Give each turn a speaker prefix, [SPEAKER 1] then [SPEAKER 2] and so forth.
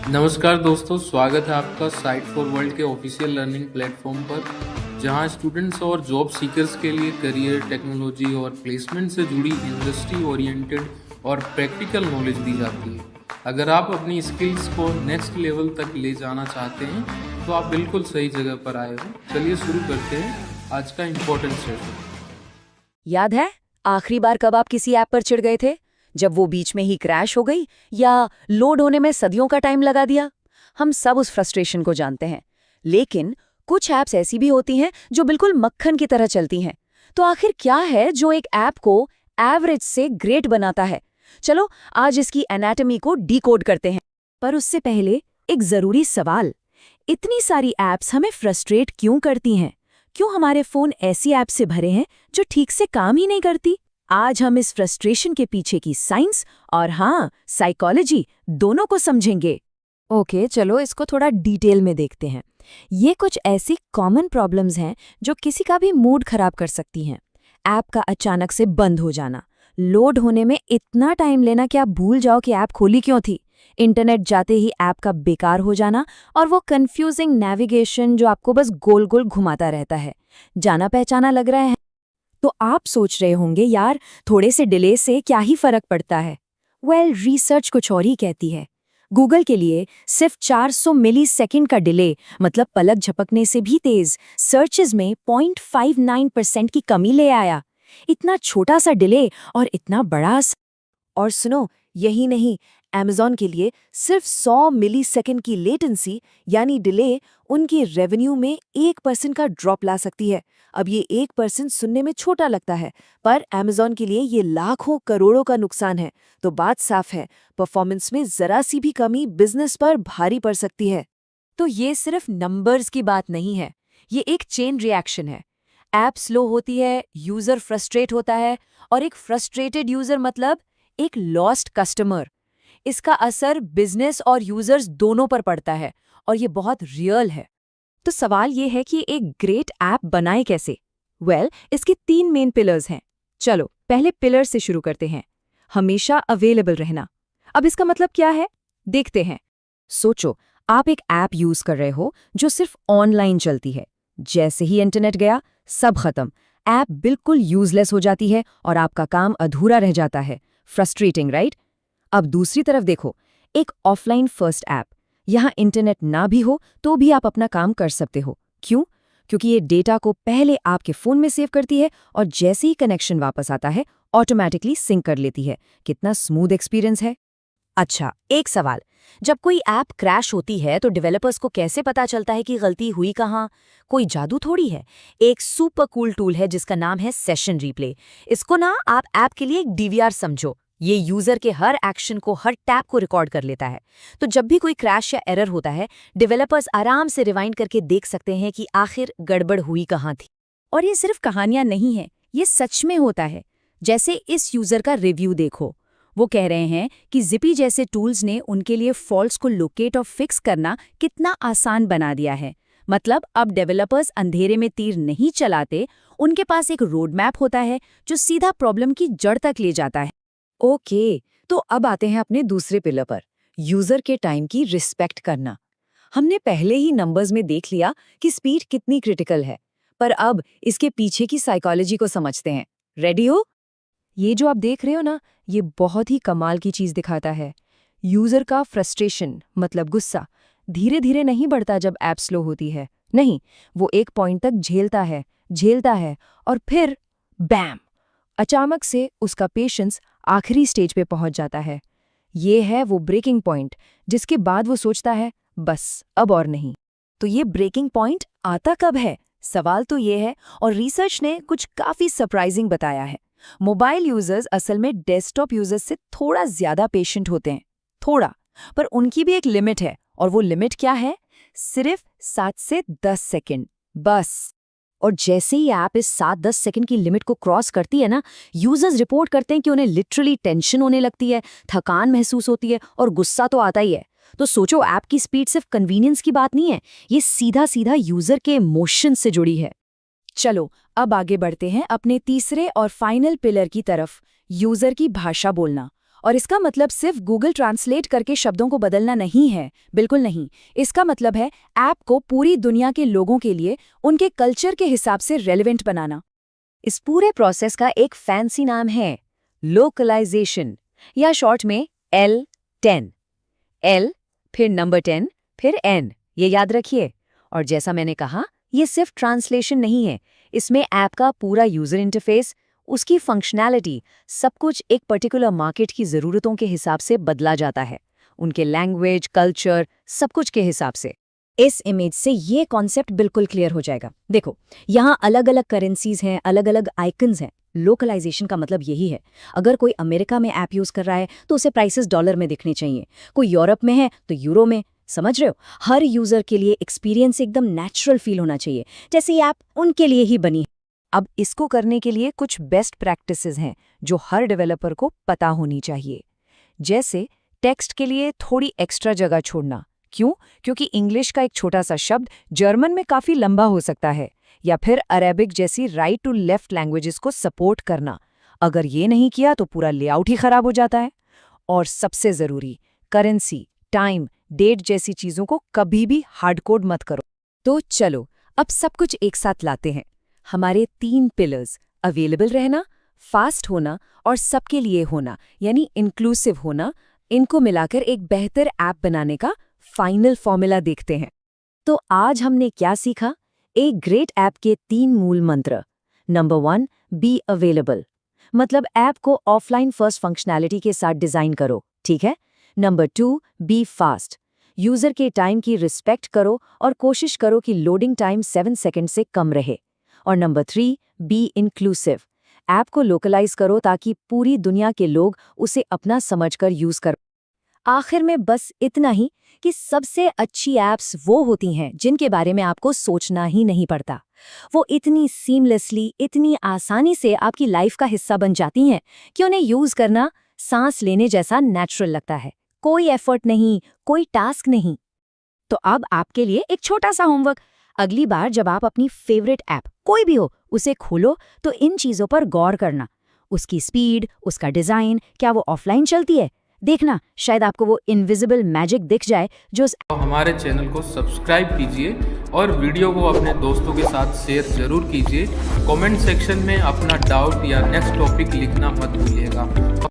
[SPEAKER 1] नमस्कार दोस्तों, स्वागत है आपका साइट फॉर वर्ल्ड के ऑफिशियल लर्निंग प्लेटफॉर्म पर, जहां स्टूडेंट्स और जॉब सीकर्स के लिए करियर, टेक्नोलॉजी और प्लेसमेंट से जुड़ी इंडस्ट्री ओरिएंटेड और प्रैक्टिकल नॉलेज दी जाती है। अगर आप अपनी स्किल्स को नेक्स्ट लेवल तक ले जाना चाहते हैं तो आप बिल्कुल सही जगह पर आए हो। चलिए शुरू करते हैं आज का इम्पोर्टेंट सेशन।
[SPEAKER 2] याद है आखिरी बार कब आप किसी ऐप पर चिढ़ गए थे? जब वो बीच में ही क्रैश हो गई या लोड होने में सदियों का टाइम लगा दिया? हम सब उस फ्रस्ट्रेशन को जानते हैं। लेकिन कुछ ऐप्स ऐसी भी होती हैं जो बिल्कुल मक्खन की तरह चलती हैं। तो आखिर क्या है जो एक ऐप को एवरेज से ग्रेट बनाता है? चलो आज इसकी एनाटॉमी को डिकोड करते हैं। पर उससे पहले एक जरूरी सवाल, इतनी सारी ऐप्स हमें फ्रस्ट्रेट क्यों करती हैं? क्यों हमारे फोन ऐसी ऐप से भरे हैं जो ठीक से काम ही नहीं करती? आज हम इस फ्रस्ट्रेशन के पीछे की साइंस और साइकोलॉजी दोनों को समझेंगे। ओके, चलो इसको थोड़ा डिटेल में देखते हैं। ये कुछ ऐसी कॉमन प्रॉब्लम्स हैं जो किसी का भी मूड खराब कर सकती हैं। ऐप का अचानक से बंद हो जाना, लोड होने में इतना टाइम लेना कि आप भूल जाओ कि ऐप खोली क्यों थी, इंटरनेट जाते ही ऐप का बेकार हो जाना, और वो कंफ्यूजिंग नेविगेशन जो आपको बस गोल गोल घुमाता रहता है। जाना पहचाना लग रहा है? तो आप सोच रहे होंगे, यार थोड़े से डिले से क्या ही फर्क पड़ता है? रिसर्च कुछ और ही कहती है। गूगल के लिए सिर्फ 400 मिली सेकेंड का डिले, मतलब पलक झपकने से भी तेज, सर्चेज में 0.59% की कमी ले आया। इतना छोटा सा डिले और इतना बड़ा और सुनो, यही नहीं, Amazon के लिए सिर्फ 100 मिलीसेकंड की लेटेंसी यानी डिले उनकी रेवेन्यू में 1% का ड्रॉप ला सकती है। अब ये 1% सुनने में छोटा लगता है, पर Amazon के लिए ये लाखों करोड़ों का नुकसान है। तो बात साफ है, परफॉर्मेंस में जरा सी भी कमी बिजनेस पर भारी पड़ सकती है। तो ये सिर्फ नंबर्स की बात नहीं है, ये एक चेन रिएक्शन है। ऐप स्लो होती है, यूजर फ्रस्ट्रेट होता है, और एक फ्रस्ट्रेटेड यूजर मतलब एक लॉस्ट कस्टमर। इसका असर बिजनेस और यूजर्स दोनों पर पड़ता है, और ये बहुत रियल है। तो सवाल ये है कि एक ग्रेट ऐप बनाए कैसे? इसके 3 मेन पिलर्स हैं। चलो पहले पिलर से शुरू करते हैं। हमेशा अवेलेबल रहना। अब इसका मतलब क्या है, देखते हैं। सोचो, आप एक ऐप यूज कर रहे हो जो सिर्फ ऑनलाइन चलती है। जैसे ही इंटरनेट गया, सब खत्म, ऐप बिल्कुल यूजलेस हो जाती है और आपका काम अधूरा रह जाता है। Frustrating, right? अब दूसरी तरफ देखो, एक ऑफलाइन फर्स्ट ऐप। यहाँ इंटरनेट ना भी हो तो भी आप अपना काम कर सकते हो। क्यों? क्योंकि ये डेटा को पहले आपके फ़ोन में सेव करती है और जैसे ही कनेक्शन वापस आता है ऑटोमैटिकली सिंक कर लेती है। कितना स्मूथ एक्सपीरियंस है। अच्छा, एक सवाल, जब कोई ऐप क्रैश होती है तो डेवलपर्स को कैसे पता चलता है कि गलती हुई कहाँ? कोई जादू थोड़ी है। एक सुपर कूल टूल है जिसका नाम है सेशन रिप्ले। इसको ना आप ऐप के लिए एक डीवीआर समझो। ये यूजर के हर एक्शन को, हर टैप को रिकॉर्ड कर लेता है। तो जब भी कोई क्रैश या एरर होता है, डेवलपर्स आराम से रिवाइंड करके देख सकते हैं कि आखिर गड़बड़ हुई कहाँ थी। और ये सिर्फ कहानियां नहीं है, ये सच में होता है। जैसे इस यूजर का रिव्यू देखो, वो कह रहे हैं कि जिपी जैसे टूल्स ने उनके लिए फॉल्ट्स को लोकेट और फिक्स करना कितना आसान बना दिया है। मतलब अब डेवलपर्स अंधेरे में तीर नहीं चलाते, उनके पास एक रोड मैप होता है जो सीधा प्रॉब्लम की जड़ तक ले जाता है। ओके, तो अब आते हैं अपने दूसरे पिलर पर, यूजर के टाइम की रिस्पेक्ट करना। हमने पहले ही नंबर्स में देख लिया कि स्पीड कितनी क्रिटिकल है, पर अब इसके पीछे की साइकोलॉजी को समझते हैं। रेडी हो? ये जो आप देख रहे हो ना, ये बहुत ही कमाल की चीज दिखाता है। यूजर का फ्रस्ट्रेशन मतलब गुस्सा धीरे धीरे नहीं बढ़ता जब ऐप स्लो होती है। नहीं, वो एक पॉइंट तक झेलता है और फिर बैम, अचानक से उसका पेशेंस आखिरी स्टेज पे पहुंच जाता है। ये है वो ब्रेकिंग पॉइंट जिसके बाद वो सोचता है, बस अब और नहीं। तो ये ब्रेकिंग पॉइंट आता कब है? सवाल तो ये है, और रिसर्च ने कुछ काफी सरप्राइजिंग बताया है। मोबाइल यूजर्स असल में डेस्कटॉप यूजर्स से थोड़ा ज्यादा पेशेंट होते हैं, थोड़ा, पर उनकी भी एक लिमिट है। और वो लिमिट क्या है? सिर्फ 7 से 10 सेकंड, बस। और जैसे ही ऐप इस 7-10 सेकंड की लिमिट को क्रॉस करती है ना, यूजर्स रिपोर्ट करते हैं कि उन्हें लिटरली टेंशन होने लगती है, थकान महसूस होती है और गुस्सा तो आता ही है। तो सोचो, ऐप की स्पीड सिर्फ कन्वीनियंस की बात नहीं है, ये सीधा सीधा यूजर के इमोशन से जुड़ी है। चलो अब आगे बढ़ते हैं अपने तीसरे और फाइनल पिलर की तरफ, यूजर की भाषा बोलना। और इसका मतलब सिर्फ गूगल ट्रांसलेट करके शब्दों को बदलना नहीं है, बिल्कुल नहीं। इसका मतलब है ऐप को पूरी दुनिया के लोगों के लिए उनके कल्चर के हिसाब से रेलेवेंट बनाना। इस पूरे प्रोसेस का एक फैंसी नाम है लोकलाइजेशन, या शॉर्ट में L10। L, फिर नंबर 10, फिर N, ये याद रखिए। और जैसा मैंने कहा, ये सिर्फ ट्रांसलेशन नहीं है, इसमें ऐप का पूरा यूजर इंटरफेस, उसकी फंक्शनैलिटी, सब कुछ एक पर्टिकुलर मार्केट की ज़रूरतों के हिसाब से बदला जाता है, उनके लैंग्वेज, कल्चर, सब कुछ के हिसाब से। इस इमेज से ये कॉन्सेप्ट बिल्कुल क्लियर हो जाएगा। देखो, यहाँ अलग अलग करेंसीज हैं, अलग अलग आइकन्स हैं। लोकलाइजेशन का मतलब यही है, अगर कोई अमेरिका में ऐप यूज़ कर रहा है तो उसे प्राइसेस डॉलर में दिखने चाहिए, कोई यूरोप में है तो यूरो में। समझ रहे हो? हर यूज़र के लिए एक्सपीरियंस एकदम नेचुरल फील होना चाहिए, जैसे ये ऐप उनके लिए ही बनी है। अब इसको करने के लिए कुछ बेस्ट प्रैक्टिसेस हैं जो हर डेवलपर को पता होनी चाहिए। जैसे टेक्स्ट के लिए थोड़ी एक्स्ट्रा जगह छोड़ना। क्यों? क्योंकि इंग्लिश का एक छोटा सा शब्द जर्मन में काफ़ी लंबा हो सकता है, या फिर अरेबिक जैसी राइट टू लेफ्ट लैंग्वेजेस को सपोर्ट करना। अगर ये नहीं किया तो पूरा लेआउट ही खराब हो जाता है। और सबसे ज़रूरी, करेंसी, टाइम, डेट जैसी चीज़ों को कभी भी हार्डकोड मत करो। तो चलो, अब सब कुछ एक साथ लाते हैं। हमारे 3 पिलर्स, अवेलेबल रहना, फास्ट होना और सबके लिए होना, यानी इंक्लूसिव होना, इनको मिलाकर एक बेहतर ऐप बनाने का फाइनल फॉर्मूला देखते हैं। तो आज हमने क्या सीखा? एक ग्रेट ऐप के 3 मूल मंत्र। नंबर 1, बी अवेलेबल, मतलब ऐप को ऑफलाइन फर्स्ट फंक्शनैलिटी के साथ डिज़ाइन करो, ठीक है। नंबर 2, बी फास्ट, यूज़र के टाइम की रिस्पेक्ट करो और कोशिश करो कि लोडिंग टाइम 7 सेकंड से कम रहे। और नंबर 3, बी इंक्लूसिव, ऐप को लोकलाइज करो ताकि पूरी दुनिया के लोग उसे अपना समझकर यूज़ कर। आखिर में बस इतना ही कि सबसे अच्छी ऐप्स वो होती हैं जिनके बारे में आपको सोचना ही नहीं पड़ता। वो इतनी सीमलेसली, इतनी आसानी से आपकी लाइफ का हिस्सा बन जाती हैं कि उन्हें यूज़ करना सांस लेने जैसा नेचुरल लगता है। कोई एफर्ट नहीं, कोई टास्क नहीं। तो अब आपके लिए एक छोटा सा होमवर्क। अगली बार जब आप अपनी फेवरेट ऐप कोई भी हो उसे खोलो तो इन चीज़ों पर गौर करना। उसकी स्पीड, उसका डिज़ाइन, क्या वो ऑफलाइन चलती है? देखना, शायद आपको वो इनविजिबल मैजिक दिख जाए जो
[SPEAKER 1] हमारे चैनल को सब्सक्राइब कीजिए और वीडियो को अपने दोस्तों के साथ शेयर जरूर कीजिए। कमेंट सेक्शन में अपना डाउट या नेक्स्ट टॉपिक लिखना मत भूलिएगा।